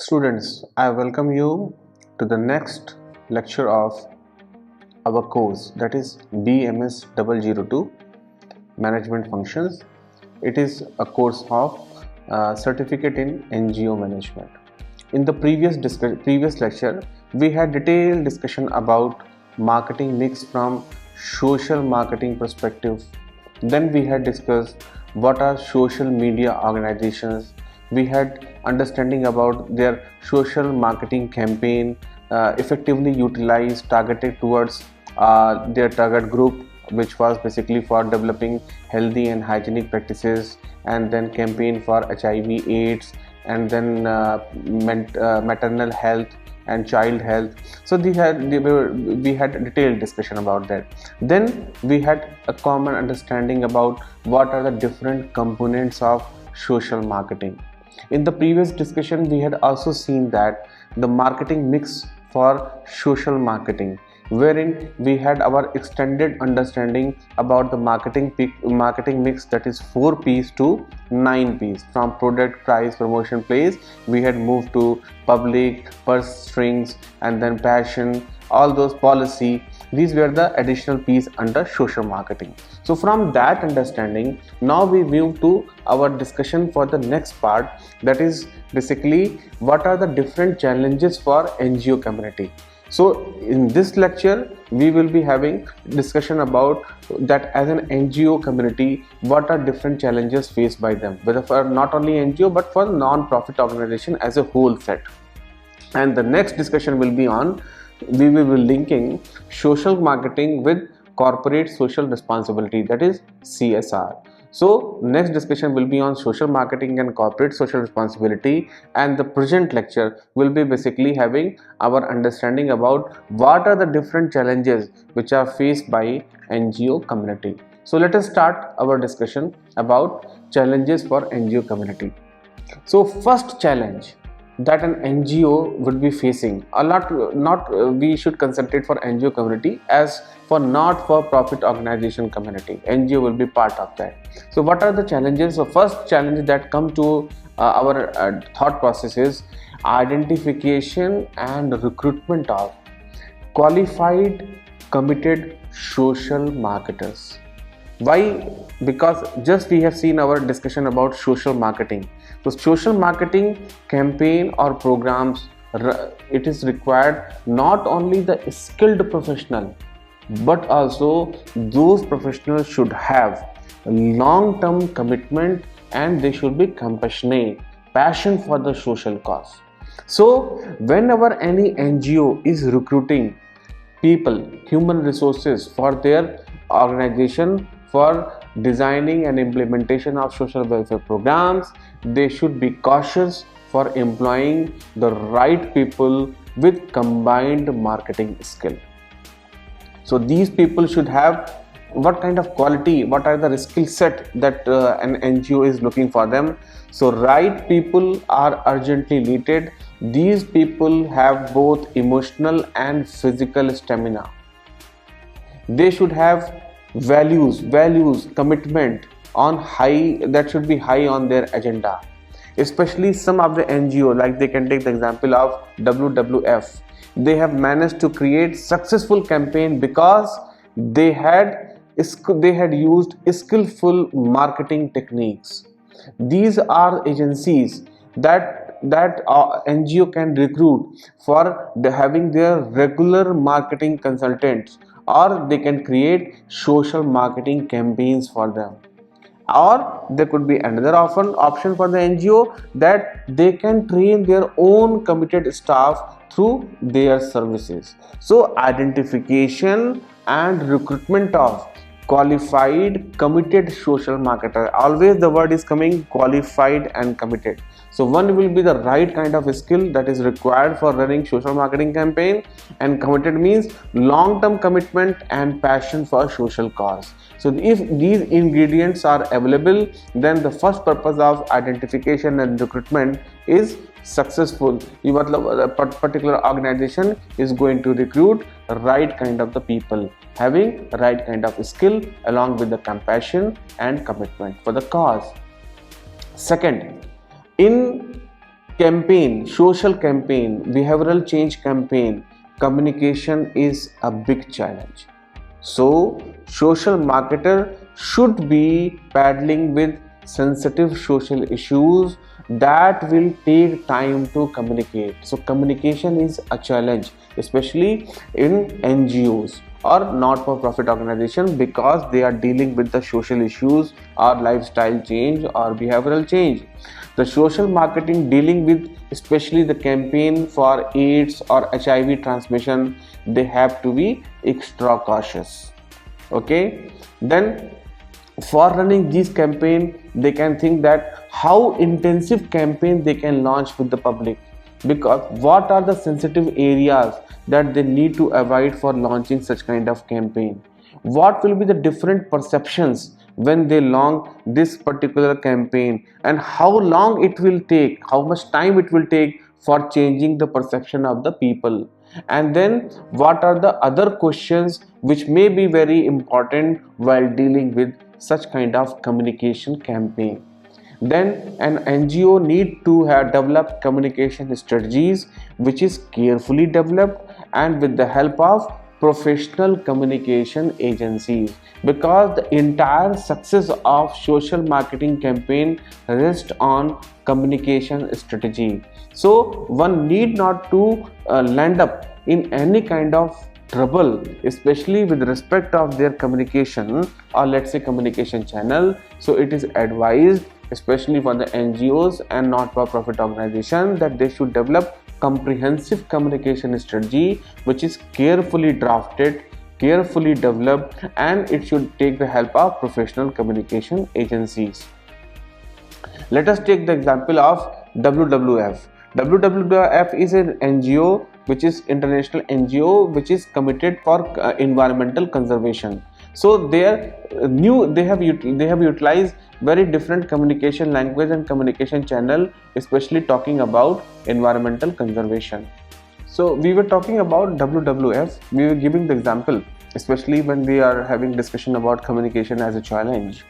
Students, I welcome you to the next lecture of our course, that is BMS 002 Management Functions. It is a course of certificate in NGO management. In the previous lecture, we had detailed discussion about marketing mix from social marketing perspective. Then we had discussed what are social media organizations. We had understanding about their social marketing campaign, effectively utilized, targeted towards their target group, which was basically for developing healthy and hygienic practices, and then campaign for HIV AIDS, and then maternal health and child health. So we had detailed discussion about that. Then we had a common understanding about what are the different components of social marketing. In the previous discussion, we had also seen that the marketing mix for social marketing, wherein we had our extended understanding about the marketing mix, that is 4 P's to 9 P's. From product, price, promotion, place, we had moved to public, purse strings, and then passion, all those policy. These were the additional P's under social marketing. So from that understanding, now we move to our discussion for the next part, that is basically what are the different challenges for NGO community. So in this lecture, we will be having discussion about that as an NGO community, what are different challenges faced by them, whether for not only NGO but for non-profit organization as a whole set. And the next discussion will be on, we will be linking social marketing with corporate social responsibility, that is CSR. So next discussion will be on social marketing and corporate social responsibility, and the present lecture will be basically having our understanding about what are the different challenges which are faced by NGO community. So let us start our discussion about challenges for NGO community. So first challenge that an NGO would be facing, we should concentrate for NGO community, as for not for profit organization community, NGO will be part of that. So what are the challenges? So first challenge that come to our thought process is identification and recruitment of qualified, committed social marketers. Why? Because just we have seen our discussion about social marketing. So social marketing campaign or programs, it is required not only the skilled professional, but also those professionals should have long-term commitment, and they should be compassionate, passion for the social cause. So whenever any NGO is recruiting people, human resources for their organization, for designing and implementation of social welfare programs, they should be cautious for employing the right people with combined marketing skill. So these people should have what kind of quality, what are the skill set that an NGO is looking for them. So right people are urgently needed. These people have both emotional and physical stamina. They should have values, commitment on high, that should be high on their agenda. Especially some of the NGO, like they can take the example of WWF. They have managed to create successful campaign because they had used skillful marketing techniques. These are agencies that NGO can recruit for having their regular marketing consultants, or they can create social marketing campaigns for them. Or there could be another option for the NGO, that they can train their own committed staff through their services. So identification and recruitment of qualified, committed social marketer, always the word is coming qualified and committed. So one will be the right kind of skill that is required for running social marketing campaign, and committed means long-term commitment and passion for social cause. So if these ingredients are available, then the first purpose of identification and recruitment is successful. A particular organization is going to recruit right kind of the people, having right kind of skill along with the compassion and commitment for the cause. Second, in campaign, social campaign, behavioral change campaign, communication is a big challenge. So social marketer should be paddling with sensitive social issues that will take time to communicate. So communication is a challenge, especially in NGOs or not-for-profit organization, because they are dealing with the social issues or lifestyle change or behavioral change. The social marketing dealing with especially the campaign for AIDS or HIV transmission, they have to be extra cautious. Okay, then for running this campaign, they can think that how intensive campaign they can launch with the public, because what are the sensitive areas that they need to avoid for launching such kind of campaign, what will be the different perceptions when they launch this particular campaign, and how long it will take, how much time it will take for changing the perception of the people. And then what are the other questions which may be very important while dealing with such kind of communication campaign. Then an NGO need to have developed communication strategies which is carefully developed and with the help of professional communication agencies, because the entire success of social marketing campaign rests on communication strategy. So one need not to land up in any kind of trouble, especially with respect of their communication or let's say communication channel. So it is advised, especially for the NGOs and not-for-profit organizations, that they should develop comprehensive communication strategy which is carefully drafted, carefully developed, and it should take the help of professional communication agencies. Let us take the example of WWF. WWF is an NGO which is international NGO which is committed for environmental conservation. So they have utilized very different communication language and communication channel, especially talking about environmental conservation. So we were talking about WWF, we were giving the example, especially when we are having discussion about communication as a challenge.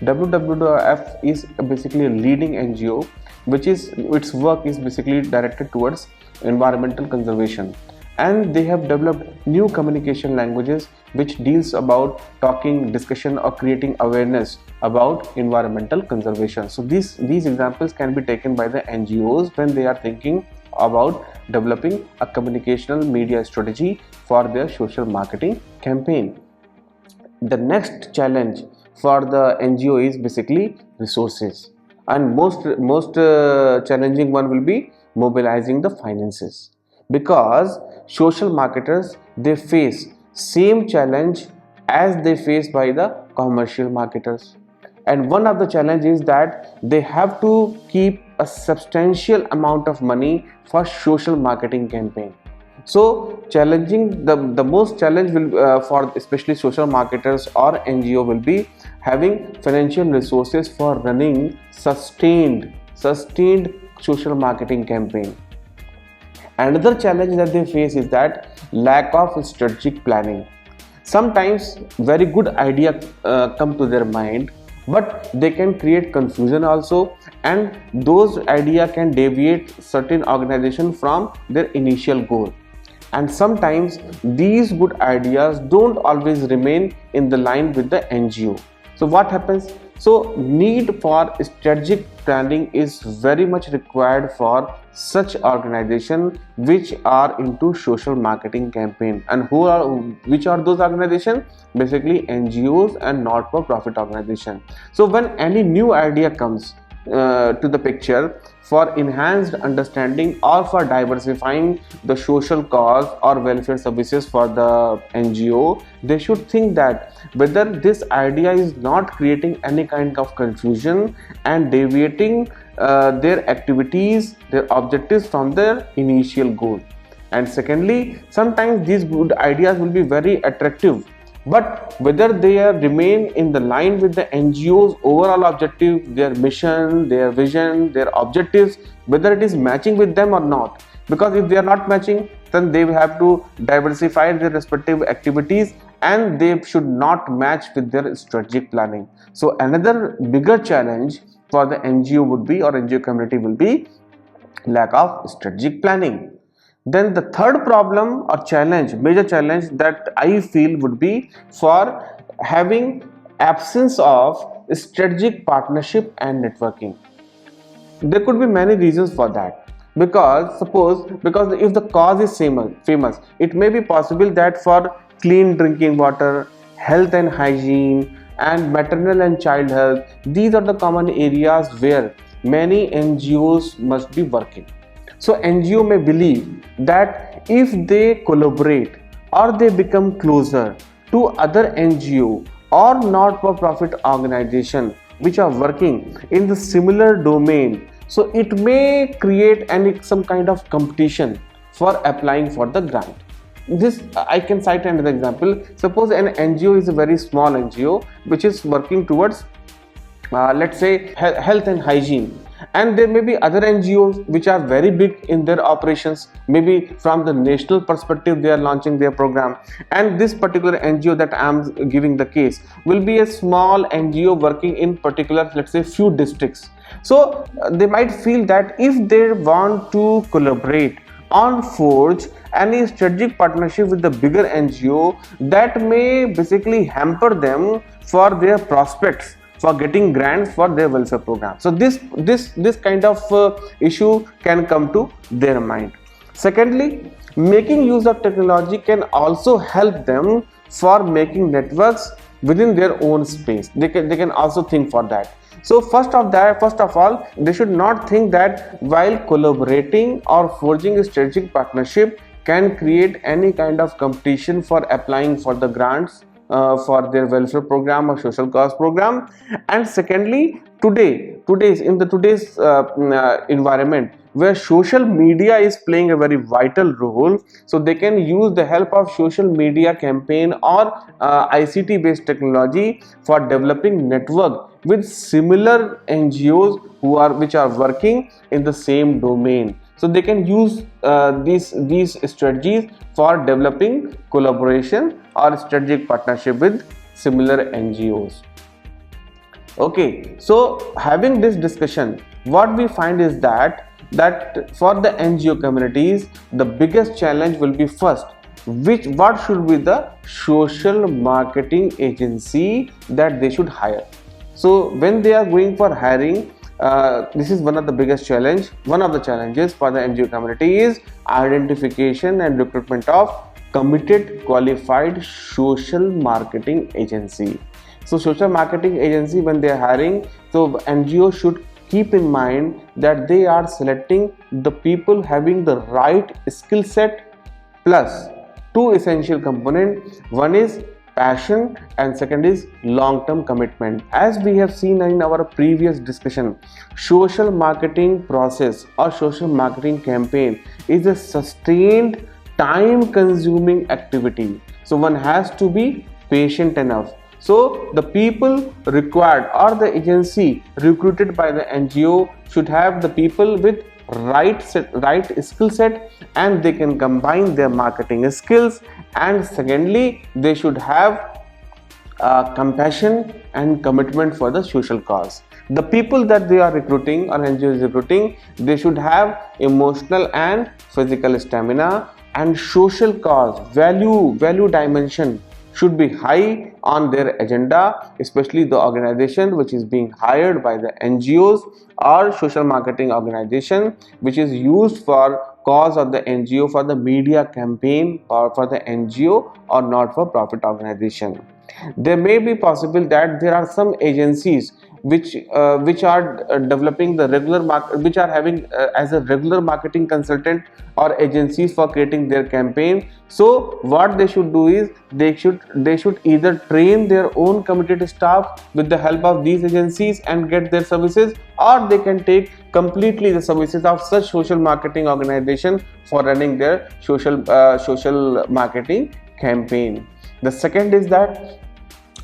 WWF is basically a leading NGO which is its work is basically directed towards environmental conservation, and they have developed new communication languages which deals about talking, discussion or creating awareness about environmental conservation. So these examples can be taken by the NGOs when they are thinking about developing a communicational media strategy for their social marketing campaign. The next challenge for the NGO is basically resources, and most challenging one will be mobilizing the finances, because social marketers, they face same challenge as they face by the commercial marketers. And one of the challenges is that they have to keep a substantial amount of money for social marketing campaign. So challenging, the most challenge will for especially social marketers or NGO will be having financial resources for running sustained social marketing campaign. Another challenge that they face is that lack of strategic planning. Sometimes very good idea come to their mind, but they can create confusion also, and those idea can deviate certain organization from their initial goal. And sometimes these good ideas don't always remain in the line with the NGO. So what happens? So need for strategic planning is very much required for such organization which are into social marketing campaign. And which are those organizations? Basically NGOs and not-for-profit organization. So when any new idea comes to the picture for enhanced understanding or for diversifying the social cause or welfare services for the NGO, they should think that whether this idea is not creating any kind of confusion and deviating their activities, their objectives from their initial goal. And secondly, sometimes these good ideas will be very attractive, but whether they remain in the line with the NGO's overall objective, their mission, their vision, their objectives, whether it is matching with them or not. Because if they are not matching, then they have to diversify their respective activities and they should not match with their strategic planning. So another bigger challenge for the NGO would be, or NGO community will be, lack of strategic planning. Then the third problem or challenge, major challenge that I feel would be for having absence of strategic partnership and networking. There could be many reasons for that, because if the cause is famous, it may be possible that for clean drinking water, health and hygiene, and maternal and child health, these are the common areas where many NGOs must be working. So NGO may believe that if they collaborate or they become closer to other NGO or not-for-profit organization which are working in the similar domain, so it may create some kind of competition for applying for the grant. This I can cite another example. Suppose an NGO is a very small NGO which is working towards let's say health and hygiene, and there may be other NGOs which are very big in their operations. Maybe from the national perspective they are launching their program, and this particular NGO that I am giving the case will be a small NGO working in particular, let's say, few districts. So they might feel that if they want to collaborate on forge any strategic partnership with the bigger NGO, that may basically hamper them for their prospects for getting grants for their welfare program. So this kind of issue can come to their mind. Secondly, making use of technology can also help them for making networks within their own space. They can also think for that. So first of all, they should not think that while collaborating or forging a strategic partnership can create any kind of competition for applying for the grants for their welfare program or social cause program. And secondly, today's environment where social media is playing a very vital role, so they can use the help of social media campaign or ICT based technology for developing network with similar NGOs which are working in the same domain. So they can use these strategies for developing collaboration or strategic partnership with similar NGOs. Okay, so having this discussion, what we find is that for the NGO communities, the biggest challenge will be first, what should be the social marketing agency that they should hire. So when they are going for hiring, this is one of the biggest challenge. One of the challenges for the NGO community is identification and recruitment of committed qualified social marketing agency. So social marketing agency, when they are hiring, so NGO should keep in mind that they are selecting the people having the right skill set plus two essential components. One is passion and second is long-term commitment. As we have seen in our previous discussion, social marketing process or social marketing campaign is a sustained time-consuming activity. So one has to be patient enough. So the people required or the agency recruited by the NGO should have the people with right skill set, and they can combine their marketing skills. And secondly, they should have compassion and commitment for the social cause. The people that they are recruiting or NGO is recruiting, they should have emotional and physical stamina, and social cause value dimension should be high on their agenda, especially the organization which is being hired by the NGOs or social marketing organization which is used for cause of the NGO for the media campaign or for the NGO or not-for-profit organization. There may be possible that there are some agencies which are developing the regular which are having as a regular marketing consultant or agencies for creating their campaign. So what they should do is they should either train their own committed staff with the help of these agencies and get their services, or they can take completely the services of such social marketing organization for running their social marketing campaign. The second is that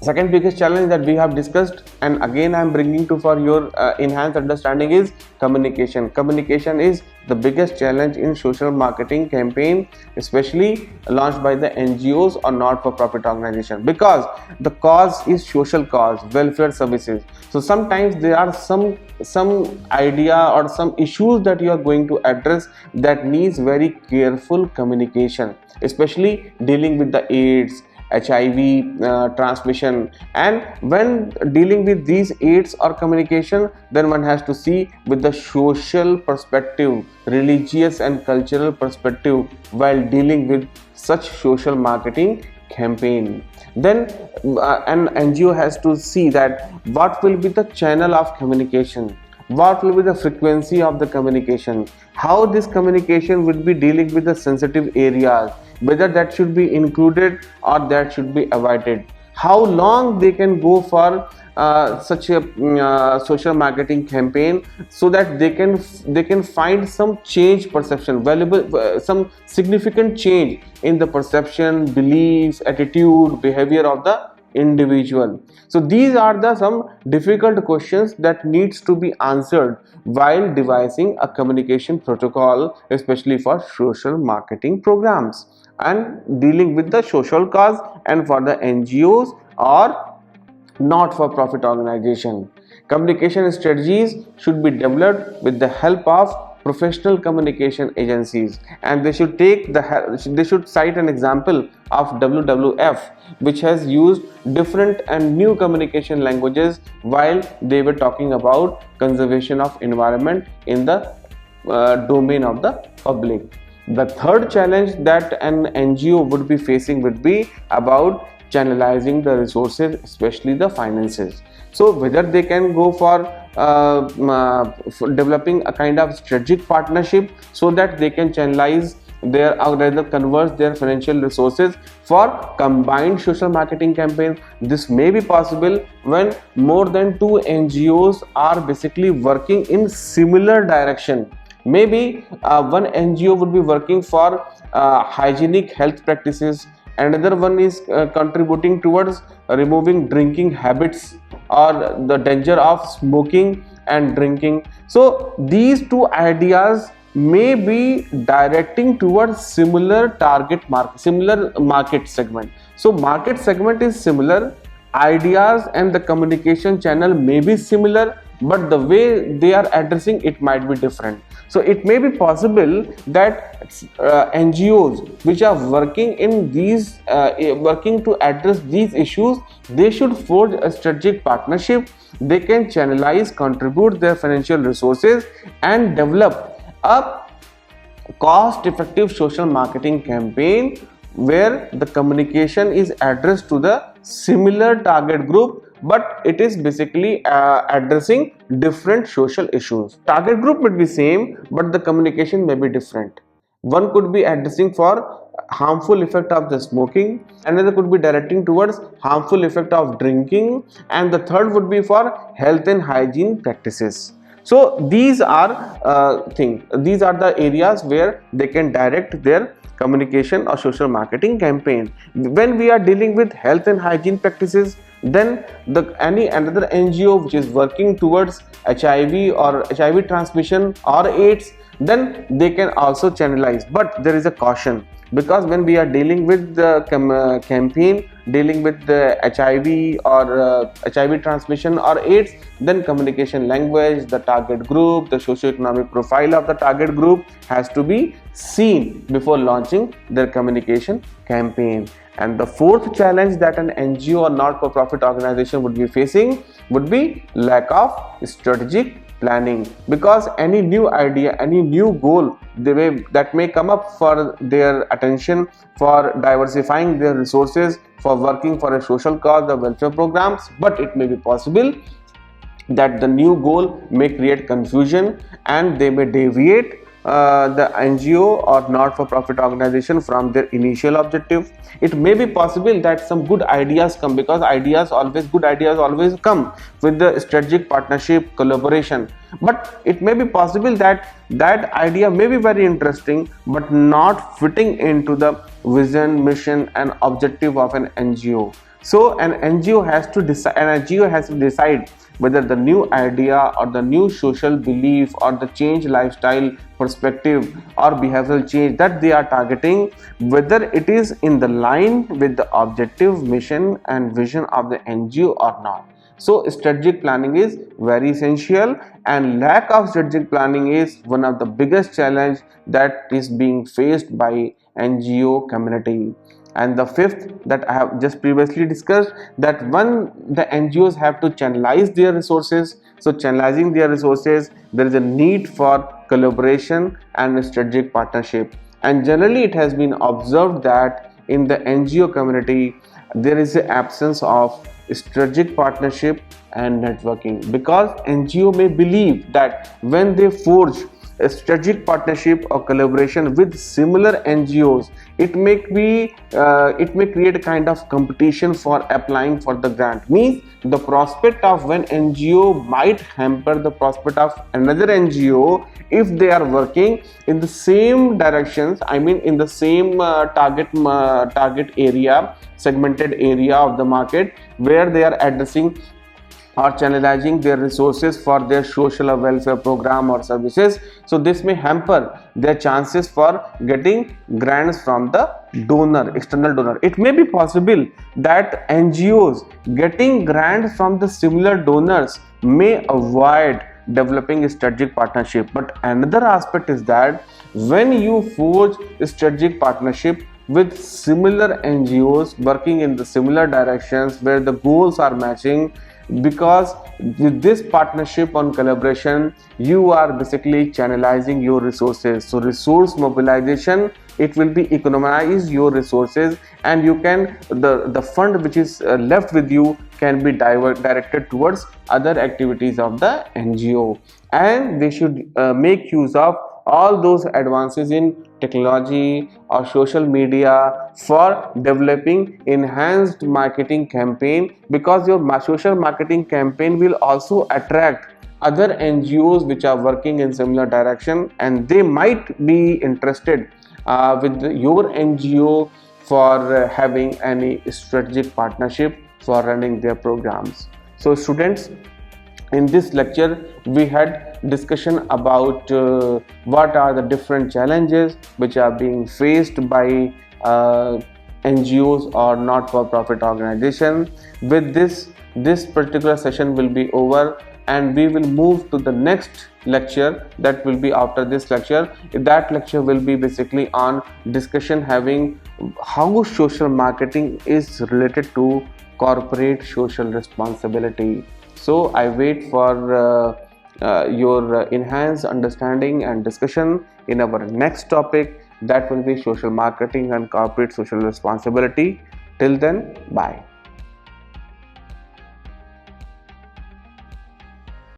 Second biggest challenge that we have discussed, and again I am bringing to for your enhanced understanding, is communication. Communication is the biggest challenge in social marketing campaign, especially launched by the NGOs or not-for-profit organization, because the cause is social cause, welfare services. So sometimes there are some idea or some issues that you are going to address that needs very careful communication, especially dealing with the AIDS, HIV transmission. And when dealing with these aids or communication, then one has to see with the social perspective, religious and cultural perspective while dealing with such social marketing campaign. Then an NGO has to see that what will be the channel of communication, what will be the frequency of the communication, how this communication will be dealing with the sensitive areas, whether that should be included or that should be avoided, how long they can go for such a social marketing campaign, so that they can find some change perception, valuable some significant change in the perception, beliefs, attitude, behavior of the individual. So these are the some difficult questions that needs to be answered while devising a communication protocol, especially for social marketing programs and dealing with the social cause and for the NGOs or not-for-profit organization. Communication strategies should be developed with the help of professional communication agencies, and they should cite an example of WWF, which has used different and new communication languages while they were talking about conservation of environment in the domain of the public. The third challenge that an NGO would be facing would be about channelizing the resources, especially the finances. So whether they can go for developing a kind of strategic partnership so that they can channelize their, or rather converge their financial resources for combined social marketing campaigns. This may be possible when more than 2 NGOs are basically working in similar direction. Maybe one NGO would be working for hygienic health practices, another one is contributing towards removing drinking habits or the danger of smoking and drinking. So these two ideas may be directing towards similar target market, similar market segment. So market segment is similar, ideas and the communication channel may be similar, but the way they are addressing it might be different. So it may be possible that NGOs which are working in these working to address these issues, they should forge a strategic partnership. They can channelize, contribute their financial resources and develop a cost-effective social marketing campaign where the communication is addressed to the similar target group, but it is basically addressing different social issues. Target group may be same, but the communication may be different. One could be addressing for harmful effect of the smoking, another could be directing towards harmful effect of drinking, and the third would be for health and hygiene practices. So these are these are the areas where they can direct their communication or social marketing campaign. When we are dealing with health and hygiene practices, then any another NGO which is working towards HIV or HIV transmission or AIDS, then they can also channelize. But there is a caution, because when we are dealing with the campaign dealing with the HIV or HIV transmission or AIDS, then communication language, the target group, the socio-economic profile of the target group has to be seen before launching their communication campaign. And the fourth challenge that an NGO or not-for-profit organization would be facing would be lack of strategic planning, because any new idea, any new goal that may come up for their attention, for diversifying their resources, for working for a social cause or welfare programs, but it may be possible that the new goal may create confusion and they may deviate the NGO or not-for-profit organization from their initial objective. It may be possible that some good ideas come, because good ideas always come with the strategic partnership, collaboration. But it may be possible that that idea may be very interesting but not fitting into the vision, mission and objective of an NGO. So an NGO has to decide whether the new idea or the new social belief or the change lifestyle perspective or behavioral change that they are targeting, whether it is in the line with the objective, mission and vision of the NGO or not. So strategic planning is very essential, and lack of strategic planning is one of the biggest challenge that is being faced by NGO community. And the fifth that I have just previously discussed, that when the NGOs have to channelize their resources, so channelizing their resources, there is a need for collaboration and strategic partnership. And generally it has been observed that in the NGO community there is an absence of strategic partnership and networking, because NGO may believe that when they forge a strategic partnership or collaboration with similar NGOs, it may create a kind of competition for applying for the grant. Means the prospect of one NGO might hamper the prospect of another NGO if they are working in the same directions, I mean in the same target area, segmented area of the market, where they are addressing or channelizing their resources for their social or welfare program or services. So this may hamper their chances for getting grants from the donor, external donor. It may be possible that NGOs getting grants from the similar donors may avoid developing a strategic partnership. But another aspect is that when you forge a strategic partnership with similar NGOs working in the similar directions where the goals are matching, because with this partnership on collaboration you are basically channelizing your resources. So resource mobilization, it will be economize your resources, and you can the fund which is left with you can be directed towards other activities of the NGO. And they should make use of all those advances in technology or social media for developing enhanced marketing campaign, because your social marketing campaign will also attract other NGOs which are working in similar direction, and they might be interested with your NGO for having any strategic partnership for running their programs. So students, in this lecture we had discussion about what are the different challenges which are being faced by NGOs or not-for-profit organization. With this particular session will be over, and we will move to the next lecture that will be after this lecture. That lecture will be basically on discussion having how social marketing is related to corporate social responsibility. So I wait for your enhanced understanding and discussion in our next topic, that will be social marketing and corporate social responsibility. Till then, bye.